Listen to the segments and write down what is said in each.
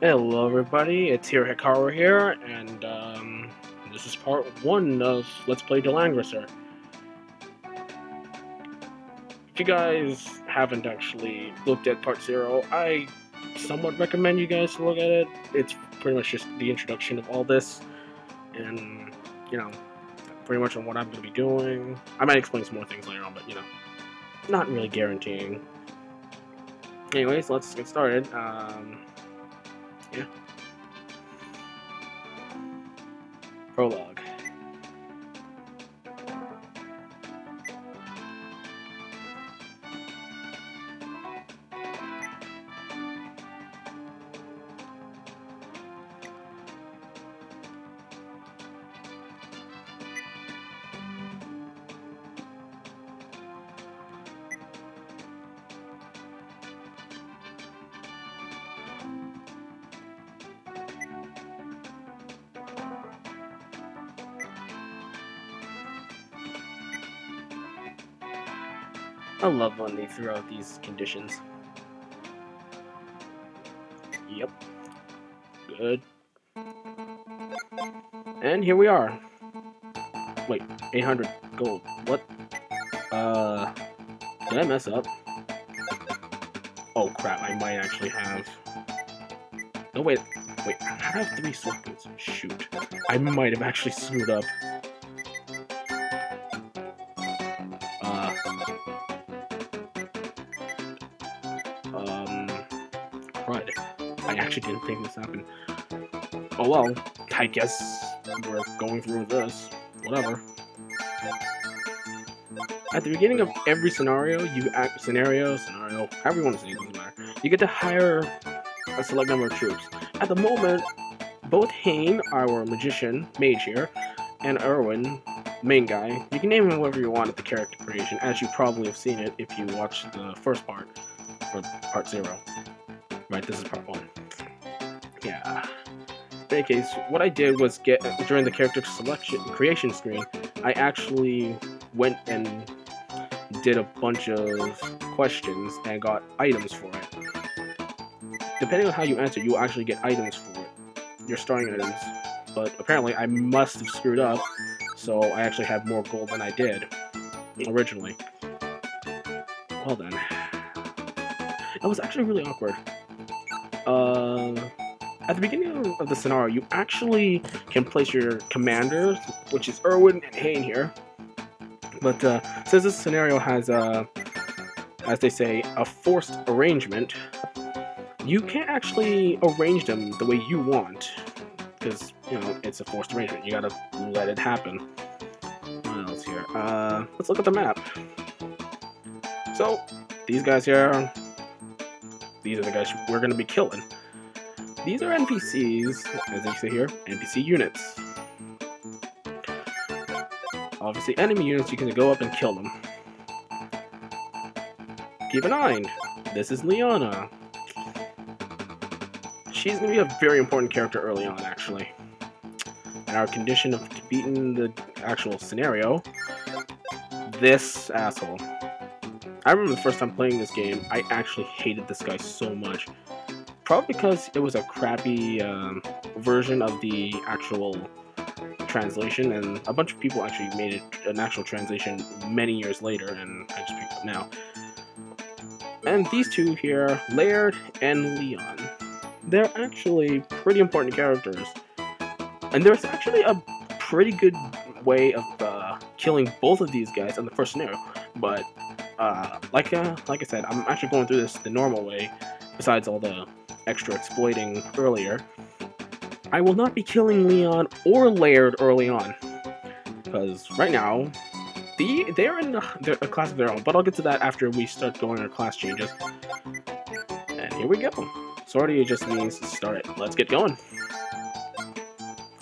Hello, everybody. It's Hiro here, and this is part one of Let's Play Langrisser. If you guys haven't actually looked at part zero, I somewhat recommend you guys to look at it. It's pretty much just the introduction of all this, and you know, pretty much on what I'm going to be doing. I might explain some more things later on, but not really guaranteeing. Anyways, let's get started. Yeah. Prologue. I love when they throw out these conditions. Yep. Good. And here we are. Wait, 800 gold. What? Did I mess up? Oh crap, I might actually have... No, wait, I have 3 sword boots. Shoot. I might have actually screwed up. Crud. I actually didn't think this happened. Oh well, I guess we're going through this. Whatever. At the beginning of every scenario, scenario, however you want to say it, doesn't matter. You get to hire a select number of troops. At the moment, both Hein, our mage here, and Erwin, main guy, you can name him whatever you want at the character creation, as you probably have seen it if you watched the first part, or part 0. Right, this is part 1. Yeah. In any case, what I did was during the character creation screen, I actually went and did a bunch of questions and got items for it. Depending on how you answer, you will actually get items for it. Your starting items. But apparently I must have screwed up, so I actually have more gold than I did originally. Well then. That was actually really awkward. At the beginning of the scenario, you actually can place your commanders, which is Erwin and Hein here. But since this scenario has, as they say, a forced arrangement, you can't actually arrange them the way you want. Because, it's a forced arrangement. You gotta let it happen. What else here? Let's look at the map. So, these guys here, these are the guys we're gonna be killing. These are NPCs, as they say here, NPC units. Obviously, enemy units, you can go up and kill them. Keep in mind, this is Liana. She's going to be a very important character early on, actually. And our condition of beating the actual scenario, this asshole. I remember the first time playing this game, I actually hated this guy so much. Probably because it was a crappy version of the actual translation, and a bunch of people actually made it an actual translation many years later, and I just picked up now. And these two here, Laird and Leon, they're actually pretty important characters. And there's actually a pretty good way of killing both of these guys in the first scenario, but like I said, I'm actually going through this the normal way, besides all the extra exploiting earlier. I will not be killing Leon or Laird early on, because right now, they're in a class of their own, but I'll get to that after we start going our class changes. And here we go. Sortie just means start it. Let's get going.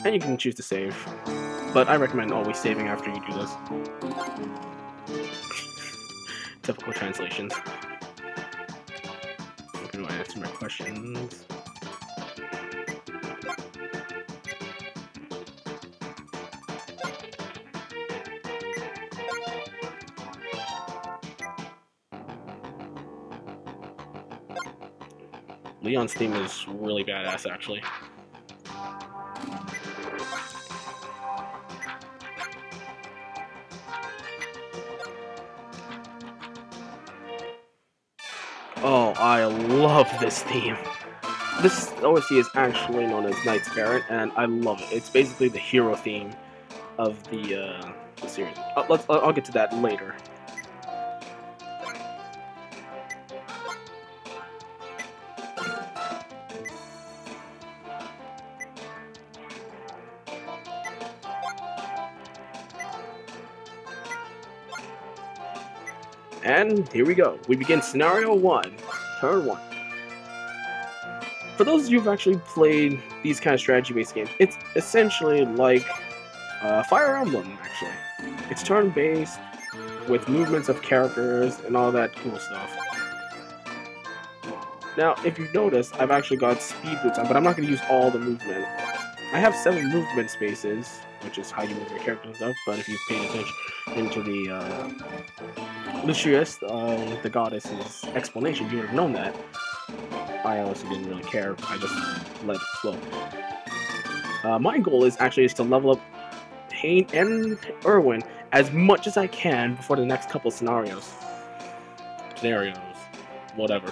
And you can choose to save, but I recommend always saving after you do this. Typical translations. I'm going to answer my questions. Leon's theme is really badass, actually. Oh, I love this theme. This OST is actually known as Knight's Errant, and I love it. It's basically the hero theme of the series. I'll get to that later. And here we go. We begin scenario 1, turn 1. For those of you who've actually played these kind of strategy-based games, it's essentially like Fire Emblem, actually. It's turn-based, with movements of characters and all that cool stuff. Now, if you've noticed, I've actually got speed boots on, but I'm not going to use all the movement. I have 7 movement spaces, which is how you move your character and stuff, but if you've paid attention to the Lucius, the goddess's explanation, you would have known that. I honestly didn't really care, I just let it flow. My goal is actually to level up Hein and Erwin as much as I can before the next couple scenarios. Whatever.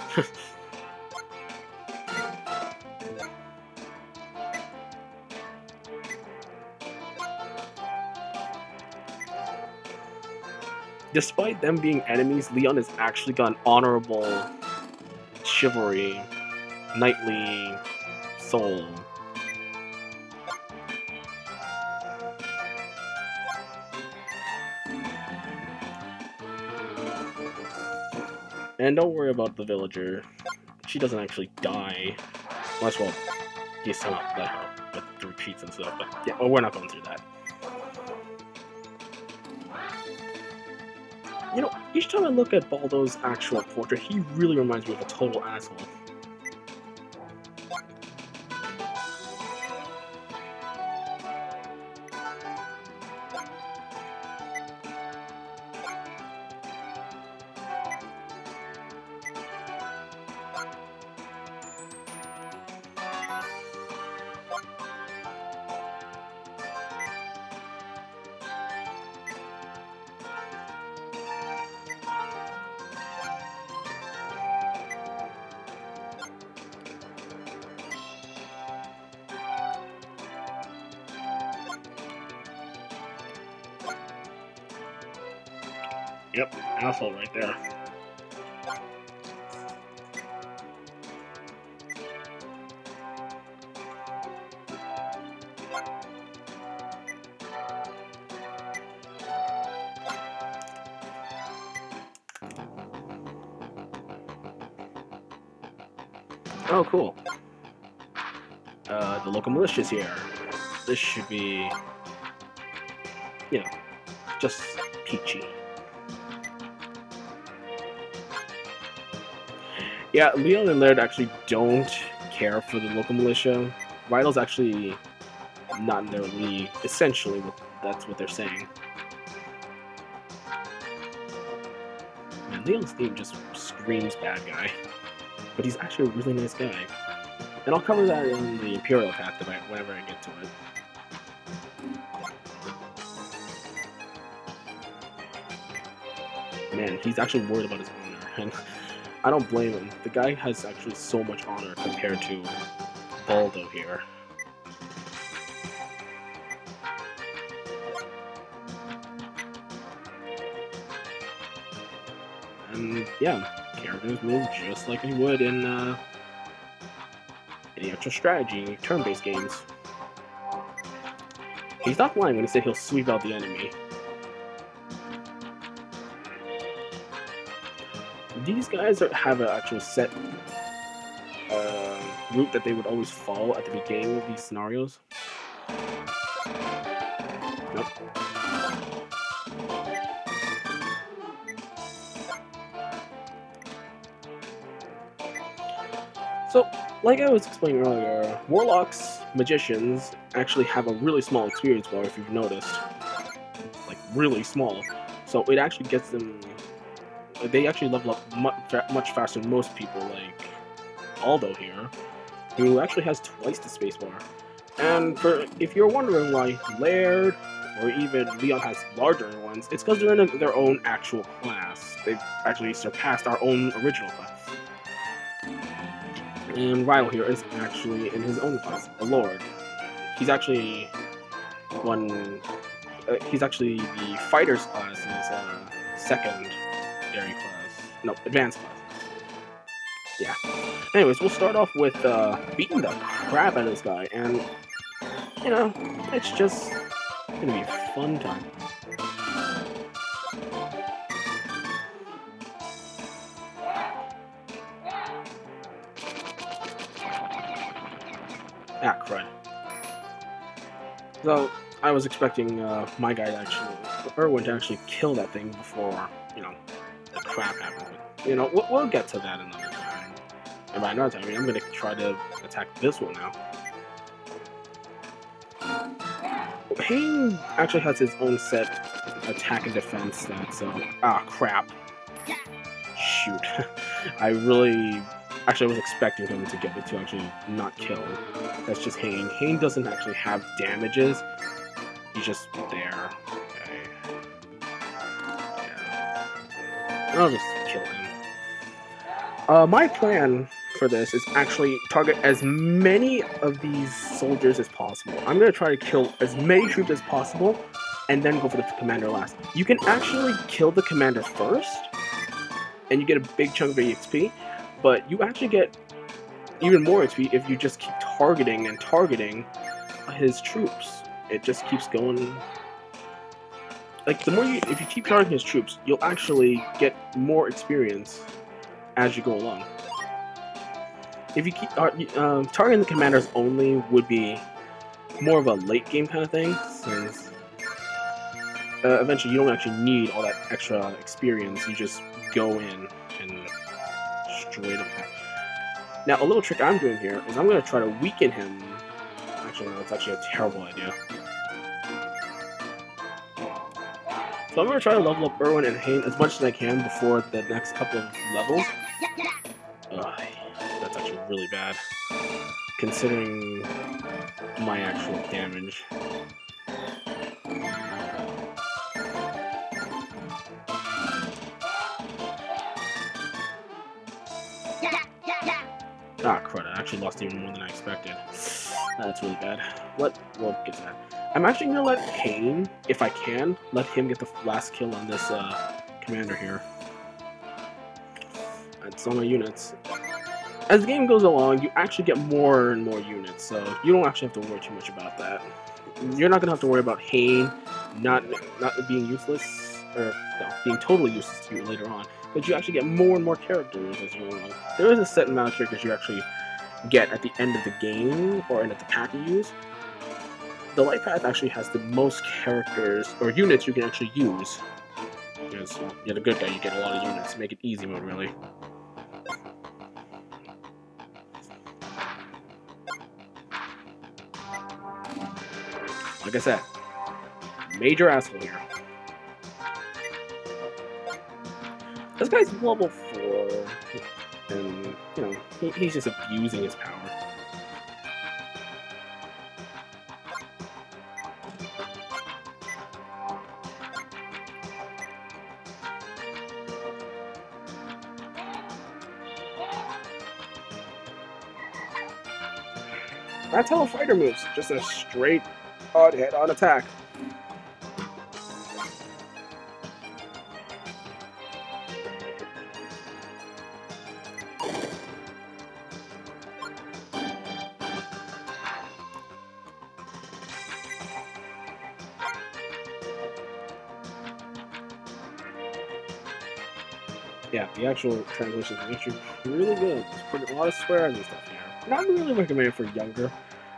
Despite them being enemies, Leon has actually got an honorable chivalry, knightly soul. And don't worry about the villager. She doesn't actually die. Unless, well, you set up let her with the retreats and stuff, but yeah, well, we're not going through that. You know, each time I look at Baldo's actual portrait, he really reminds me of a total asshole. Yep, asshole right there. Oh, cool. The local militia's here. This should be, you know, just peachy. Yeah, Leon and Laird actually don't care for the local militia. Vital's actually not in their league. Essentially, that's what they're saying. Man, Leon's theme just screams bad guy. But he's actually a really nice guy. And I'll cover that in the Imperial path whenever I get to it. Man, he's actually worried about his honor, and I don't blame him. The guy has actually so much honor compared to Baldo here. And yeah, characters move just like they would in the actual strategy, turn-based games. He's not lying when he said he'll sweep out the enemy. These guys have an actual set route that they would always follow at the beginning of these scenarios. Nope. So, like I was explaining earlier, warlocks, magicians actually have a really small experience bar, if you've noticed. Like, really small. So it actually gets them... They actually level up much faster than most people, like Baldo here, who actually has twice the spacebar. And if you're wondering why Laird or even Leon has larger ones, it's because they're in their own actual class. They've actually surpassed our own original class. And Ryle here is actually in his own class, a Lord. He's actually he's actually the fighter's class in his secondary class. No, advanced class. Yeah. Anyways, we'll start off with beating the crap out of this guy, and you know, it's just gonna be a fun time. Ah, crud. So, I was expecting my guy to Erwin to actually kill that thing before, you know, the crap happens. But, you know, we'll get to that another time. And by another time, I mean, I'm gonna try to attack this one now. Hein actually has his own set attack and defense stats, so... Ah, crap. Shoot. I really... Actually, I was expecting him to get it to actually not kill. That's just Hein. Hein doesn't actually have damages. He's just there. Okay. Yeah. I'll just kill him. My plan for this is actually target as many of these soldiers as possible. I'm going to try to kill as many troops as possible, and then go for the commander last. You can actually kill the commander first, and you get a big chunk of EXP, but you actually get even more XP if you just keep targeting and targeting his troops. It just keeps going. Like, the more if you keep targeting his troops, you'll actually get more experience as you go along. If you keep targeting the commanders only would be more of a late game kind of thing, since eventually you don't actually need all that extra experience. You just go in and straight attack. Now, a little trick I'm doing here is I'm going to try to weaken him. Actually, no, it's actually a terrible idea. So I'm going to try to level up Erwin and Hein as much as I can before the next couple of levels. Ugh, that's actually really bad, considering my actual damage. Ah, crud, I actually lost even more than I expected. That's really bad. We'll get to that. I'm actually going to let Hein, if I can, let him get the last kill on this commander here. That's all my units. As the game goes along, you actually get more and more units, so you don't actually have to worry too much about that. You're not going to have to worry about Hein not being useless, or no, being totally useless to you later on. But you actually get more and more characters as you go along. There is a set amount of characters you actually get at the end of the game, or end of the path you use. The light path actually has the most characters, or units you can actually use. Because you're the good guy, you get a lot of units. Make it easy mode, really. Like I said, major asshole here. This guy's level 4, and, you know, he's just abusing his power. That's how a fighter moves, just a straight head-on attack. Yeah, the actual translation is actually really good. There's a lot of swears and stuff here. Not really recommended for younger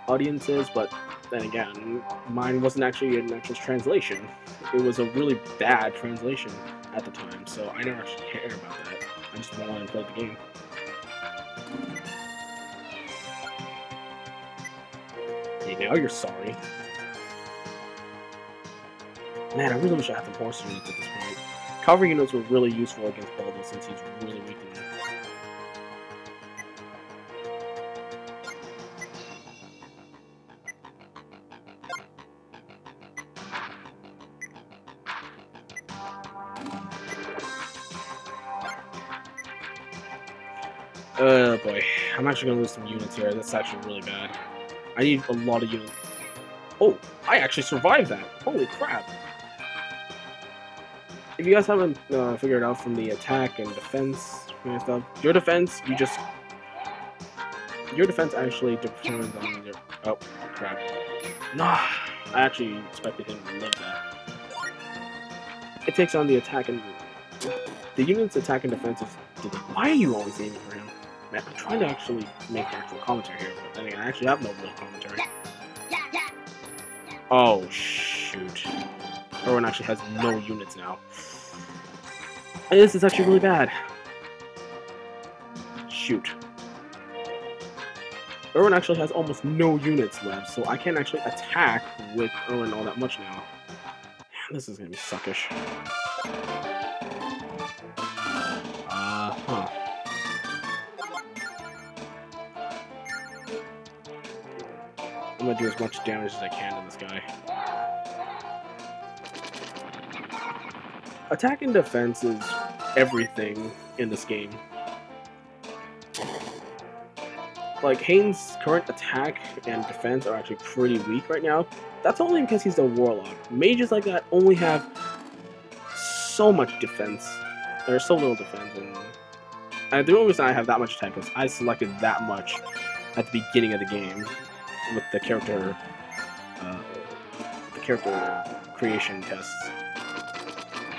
audiences, but then again, mine wasn't actually an actual translation. It was a really bad translation at the time, so I never actually cared about that. I just went on and played the game. Okay, now you're sorry. Man, I really wish I had some horse units at this point. Cavalry units were really useful against Baldo since he's really weak to them. Oh boy, I'm actually gonna lose some units here. That's actually really bad. I need a lot of units. Oh, I actually survived that. Holy crap. If you guys haven't figured out from the attack and defense and stuff, your defense actually depends on your... Oh, crap. Nah, I actually expected him to live that. It takes on the attack and... The unit's attack and defense is... Why are you always aiming for him? Man, I'm trying to actually make actual commentary here, but then again, I actually have no real commentary. Oh, shoot. Erwin actually has no units now. And this is actually really bad. Shoot. Erwin actually has almost no units left, so I can't actually attack with Erwin all that much now. This is gonna be suckish. I'm gonna do as much damage as I can to this guy. Attack and defense is everything in this game. Like, Hein's current attack and defense are actually pretty weak right now. That's only because he's the warlock. Mages like that only have so much defense. There's so little defense, and the only reason I have that much attack is I selected that much at the beginning of the game with the character creation tests.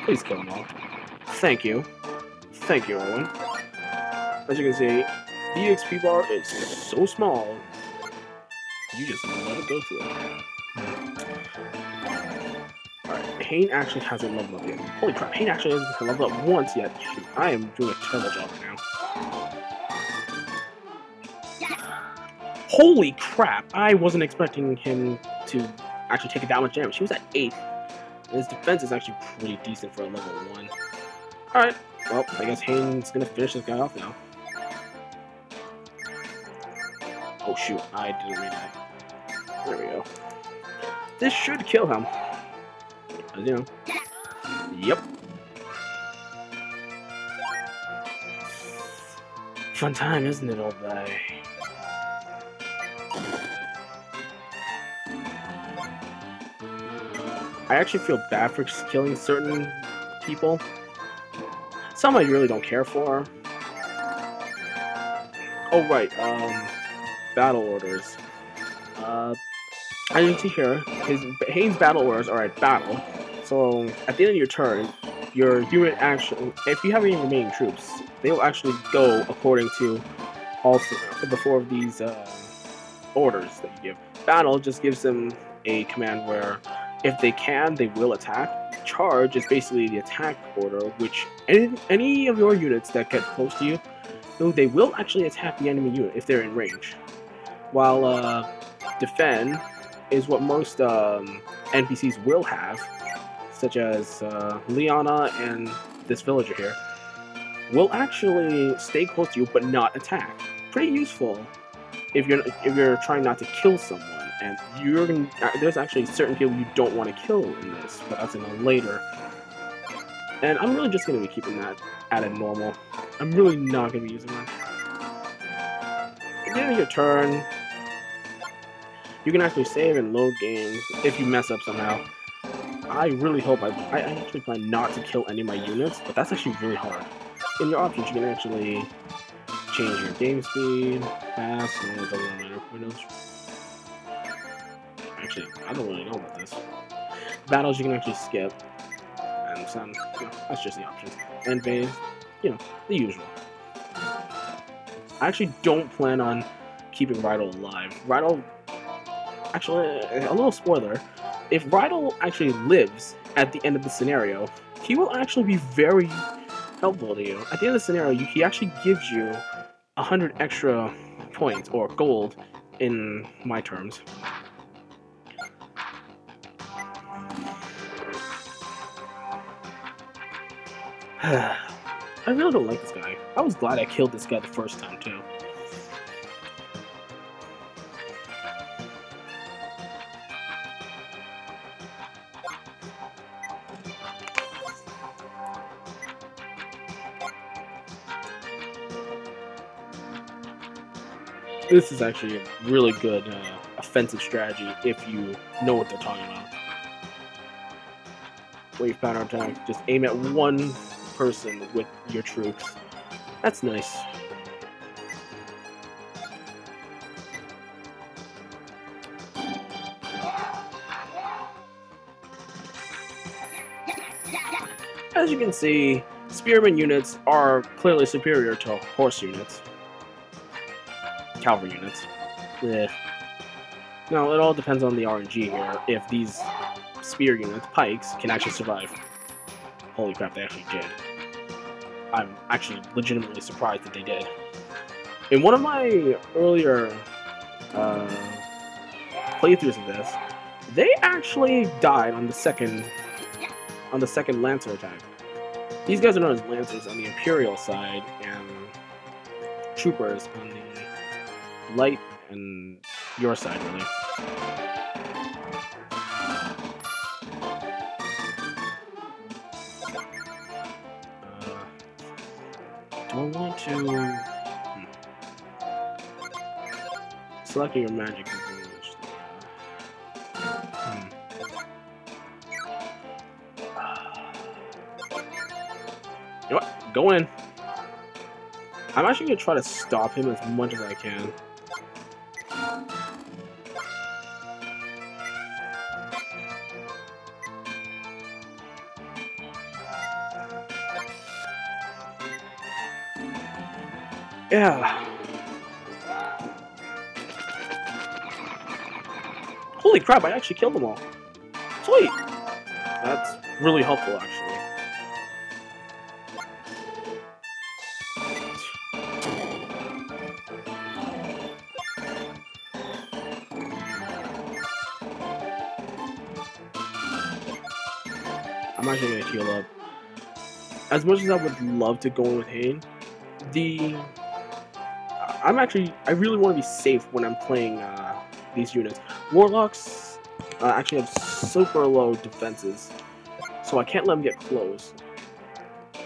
Please kill them all. Thank you. Thank you, Erwin. As you can see, the XP bar is so small, you just let it go through it. Alright, Hein actually hasn't leveled up yet. Holy crap, Hein actually hasn't leveled up once yet. Shoot, I am doing a terrible job right now. Holy crap, I wasn't expecting him to actually take that much damage. He was at 8. And his defense is actually pretty decent for a level 1. Alright, well, I guess Hein's gonna finish this guy off now. Oh shoot, I didn't mean that. There we go. This should kill him. As you know. Yep. Fun time, isn't it, old guy? I actually feel bad for killing certain people. Some I really don't care for. Oh right, battle orders. As you can see here, Hein's battle orders are at battle. So at the end of your turn, your unit actually, if you have any remaining troops, they will actually go according to all the 4 of these orders that you give. Battle just gives them a command where, if they can, they will attack. Charge is basically the attack order, which any of your units that get close to you, they will actually attack the enemy unit if they're in range. While defend is what most NPCs will have, such as Liana and this villager here, will actually stay close to you but not attack. Pretty useful if you're trying not to kill someone. And there's actually certain people you don't want to kill in this, but that's in a later. And I'm really just going to be keeping that at a normal. I'm really not going to be using that. At the end of your turn, you can actually save and load games if you mess up somehow. I really hope I actually plan not to kill any of my units, but that's actually really hard. In your options, you can actually change your game speed, fast, and it doesn't matter. Windows. Actually, I don't really know about this. Battles you can actually skip, and some, that's just the options. Invade, the usual. I actually don't plan on keeping Rydell alive. Rydell, actually, a little spoiler, if Rydell actually lives at the end of the scenario, he will actually be very helpful to you. At the end of the scenario, he actually gives you 100 extra points, or gold, in my terms. I really don't like this guy. I was glad I killed this guy the first time, too. This is actually a really good offensive strategy if you know what they're talking about. Wave pattern attack. Just aim at one person with your troops. That's nice. As you can see, spearman units are clearly superior to horse units. Cavalry units. Now, it all depends on the RNG here, if these spear units, pikes, can actually survive. Holy crap, they actually did. I'm actually legitimately surprised that they did. In one of my earlier playthroughs of this, they actually died on the second Lancer attack. These guys are known as Lancers on the Imperial side, and Troopers on the Light and your side, really. Do I want to... Selecting your magic is You know what? Go in. I'm actually going to try to stop him as much as I can. Yeah. Holy crap, I actually killed them all. Sweet. That's really helpful, actually. I'm actually gonna heal up. As much as I would love to go in with Hein, I really want to be safe when I'm playing these units. Warlocks actually have super low defenses, so I can't let them get close.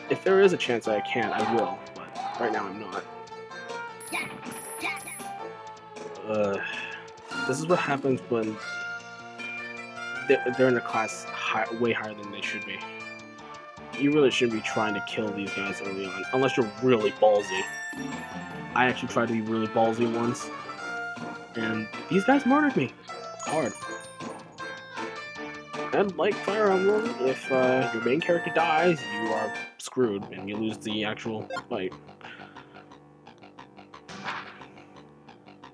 If there is a chance that I can, I will, but right now I'm not. This is what happens when they're in a class way higher than they should be. You really shouldn't be trying to kill these guys early on, unless you're really ballsy. I actually tried to be really ballsy once, and these guys murdered me hard. And like Fire Emblem, if your main character dies, you are screwed, and you lose the actual fight.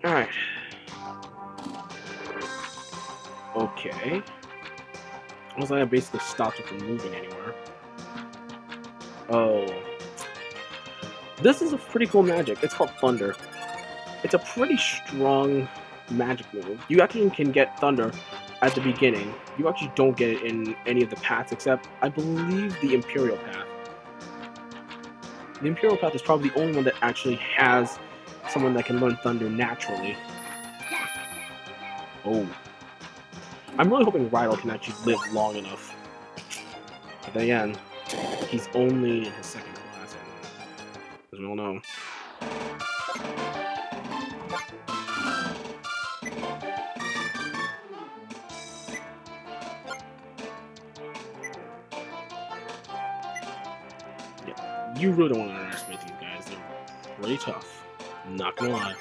Alright. Okay. Looks like I basically stopped it from moving anywhere. Oh. This is a pretty cool magic. It's called Thunder. It's a pretty strong magic move. You actually can get Thunder at the beginning. You actually don't get it in any of the paths except, I believe, the Imperial path. The Imperial path is probably the only one that actually has someone that can learn Thunder naturally. Oh. I'm really hoping Rydell can actually live long enough. But then again, he's only in his second class, as we all know. Yeah, you really don't want to underestimate these guys. They're pretty tough. I'm not gonna lie.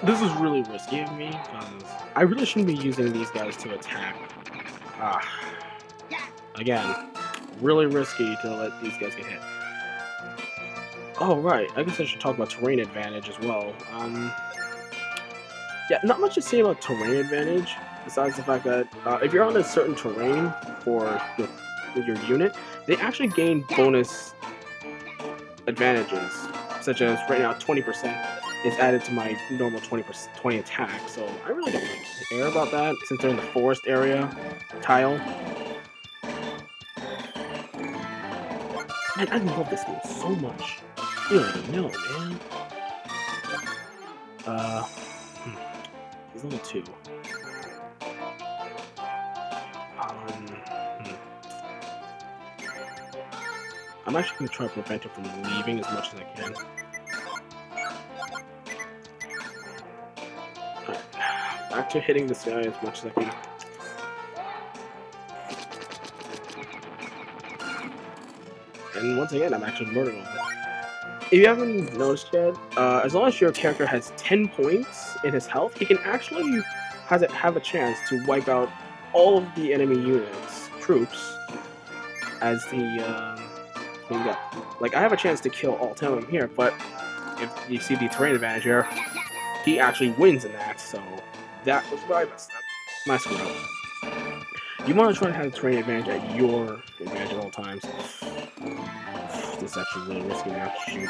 This is really risky of me, because I really shouldn't be using these guys to attack. Again, really risky to let these guys get hit. Oh, right, I guess I should talk about terrain advantage as well. Yeah, not much to say about terrain advantage, besides the fact that if you're on a certain terrain for your unit, they actually gain bonus advantages, such as right now 20%. Is added to my normal 20 attack, so I really don't really care about that since they're in the forest area tile. Man, I love this game so much. You don't even know, man. He's level 2. I'm actually going to try to prevent it from leaving as much as I can. Alright, back to hitting this guy as much as I can. And once again, I'm actually murdering him. If you haven't noticed yet, as long as your character has 10 points in his health, he can actually have a chance to wipe out all of the enemy units, troops, as the, like, I have a chance to kill all 10 of them here, but if you see the terrain advantage here, he actually wins in that, so that was where I messed up. My screw up. You want to try to have the terrain advantage at your advantage at all times. This is actually really risky now. Shoot.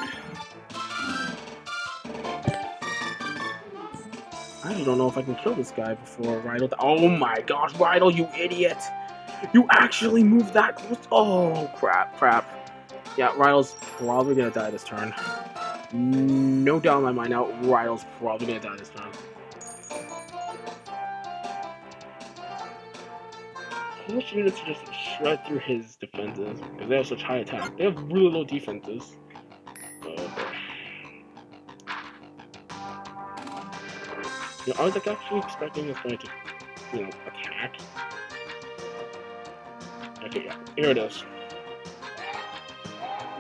I just don't know if I can kill this guy before Rydell. Oh my gosh, Rydell, you idiot! You actually moved that close. Oh, crap. Yeah, Rydell's probably gonna die this turn. No doubt in my mind now, Rydell's probably gonna die this turn. How much units just shred through his defenses? Because they have such high attack. They have really low defenses. You know, I was like actually expecting this guy to, you know, attack. Okay, yeah, here it is.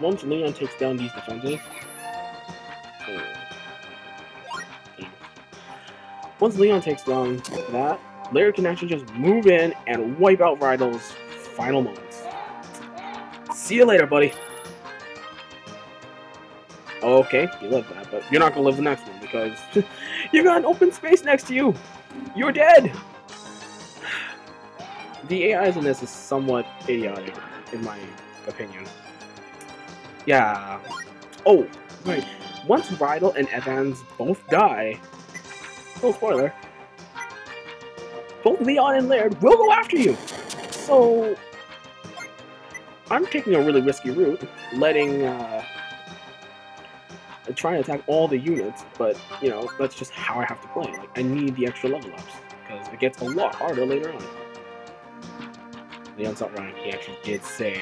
Once Leon takes down these defenses, once Leon takes down that, Laird can actually just move in and wipe out Rydell's final moments. See you later, buddy. Okay, you lived that, but you're not gonna live the next one because you got an open space next to you. You're dead. The AIs in this is somewhat idiotic, in my opinion. Yeah. Oh, right. Once Rydell and Evans both die, no spoiler, both Leon and Laird will go after you. So, I'm taking a really risky route, letting, trying to attack all the units, but, you know, that's just how I have to play. Like, I need the extra level ups, because it gets a lot harder later on. Leon's not wrong, he actually did say,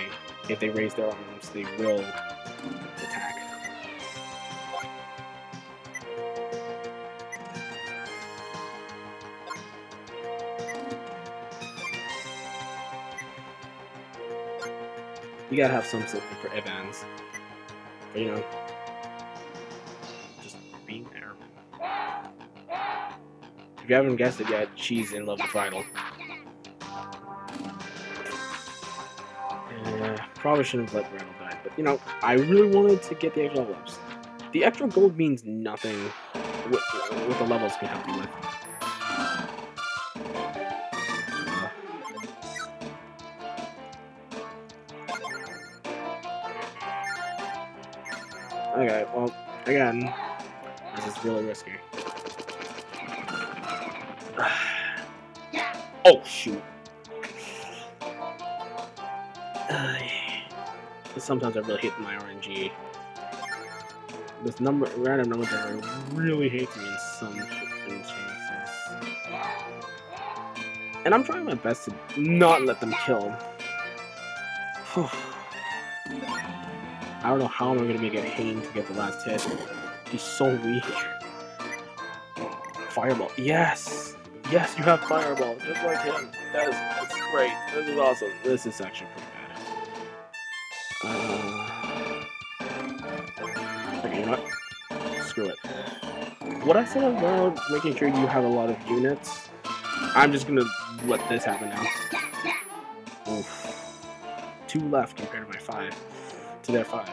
if they raise their arms, they will attack. You gotta have some sympathy for Evans. But, you know, just being there. If you haven't guessed it yet, she's in love with Rydell. Probably shouldn't have let Rydell die, but, you know, I really wanted to get the extra level ups. The extra gold means nothing with the levels can help you with. Okay, well, again, this is really risky. Oh, shoot. Sometimes I really hate my RNG. This random number generator really hates me in some instances. And I'm trying my best to not let them kill him. I don't know how I'm going to make it Hein to get the last hit. He's so weak. Fireball. Yes! Yes, you have Fireball, just like him. That's great. This is awesome. This is actually pretty bad. Okay, you know what? Screw it. What I said about making sure you have a lot of units, I'm just gonna let this happen now. Oof. 2 left compared to my 5. To their 5.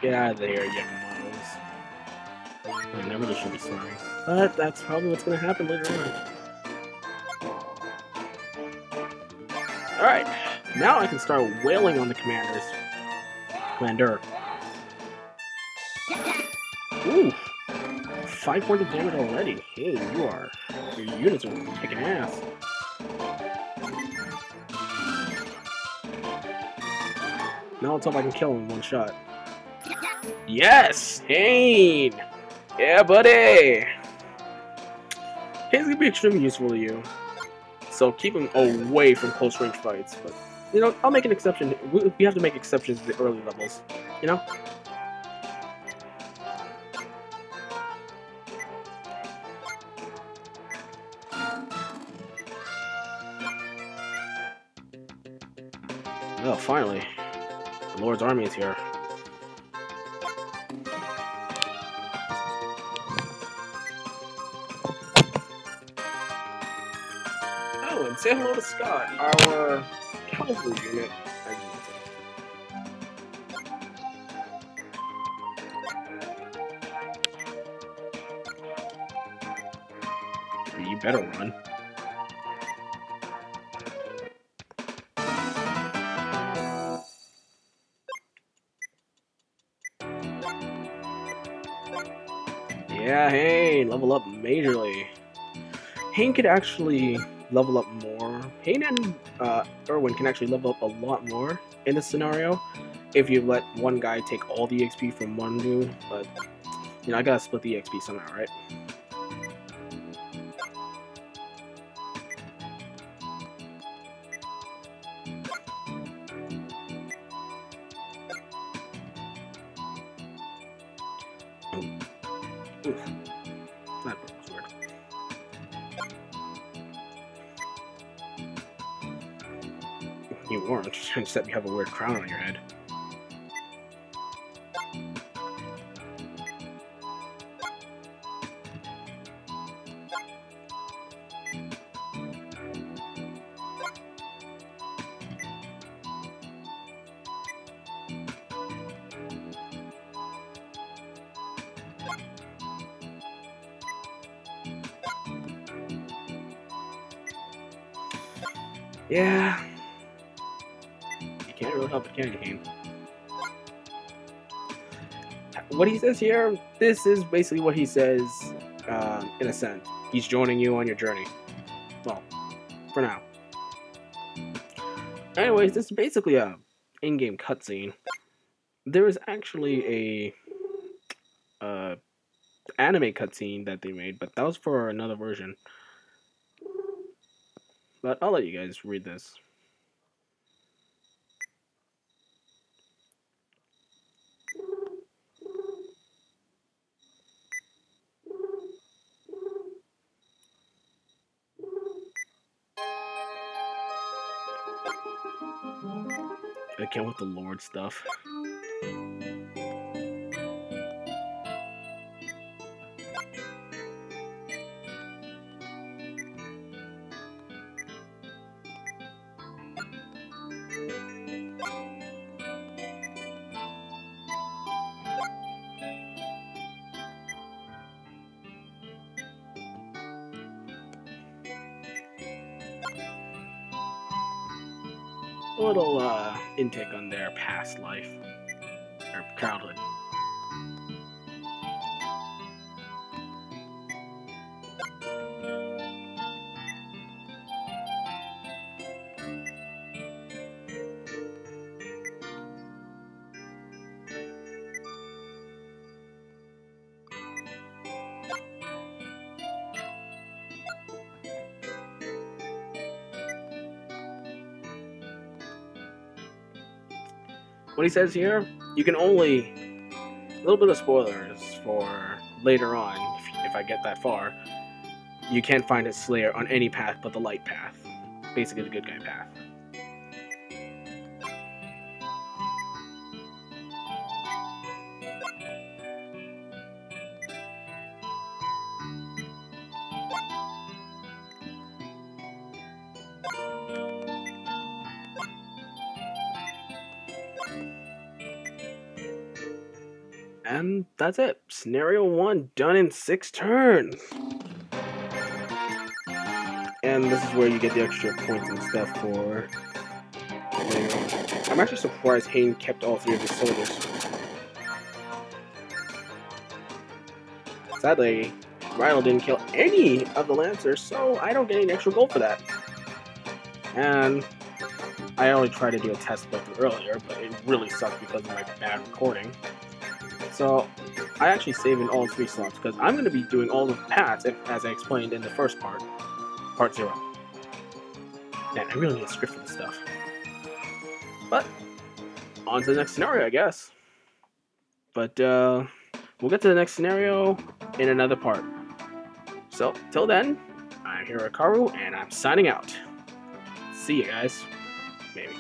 Get out of there, you models. I never should be sorry. But that's probably what's gonna happen later on. Alright, now I can start wailing on the commander. Ooh, 5 points of damage already. Hey, your units are kicking ass. Now let's hope I can kill him in one shot. Yes! Hein! Yeah, buddy! Hain's gonna be extremely useful to you. So keep him away from close range fights. But, you know, I'll make an exception. We have to make exceptions to the early levels. You know? Oh, finally. The Lord's army is here. Oh, and say hello to Scott, our cavalry unit. You better run. Yeah, Hein, level up majorly. Hein could actually level up more. Hein and Erwin can actually level up a lot more in this scenario if you let one guy take all the XP from one dude. But, you know, I gotta split the XP somehow, right? Oof. That was weird. You weren't, except you have a weird crown on your head. Yeah. You can't really help it, can you, Hein? What he says here, this is basically what he says, in a sense. He's joining you on your journey. Well, for now. Anyways, this is basically a in-game cutscene. There is actually a anime cutscene that they made, but that was for another version. But I'll let you guys read this. Again with the Lord stuff. A little intake on their past life, or childhood. What he says here, you can only, a little bit of spoilers for later on, if I get that far, you can't find his Slayer on any path but the light path. Basically the good guy path. And that's it. Scenario 1 done in 6 turns. And this is where you get the extra points and stuff for later on. I'm actually surprised Hein kept all 3 of his soldiers. Sadly, Rilo didn't kill any of the Lancers, so I don't get any extra gold for that. And I only tried to do a test playthrough earlier, but it really sucked because of my bad recording. So I actually saved in all 3 slots because I'm going to be doing all the paths as I explained in the first part, part 0. Man, I really need a script for this stuff. But on to the next scenario, I guess. But we'll get to the next scenario in another part. So till then, I'm Hiro Karu and I'm signing out. See you guys. Maybe.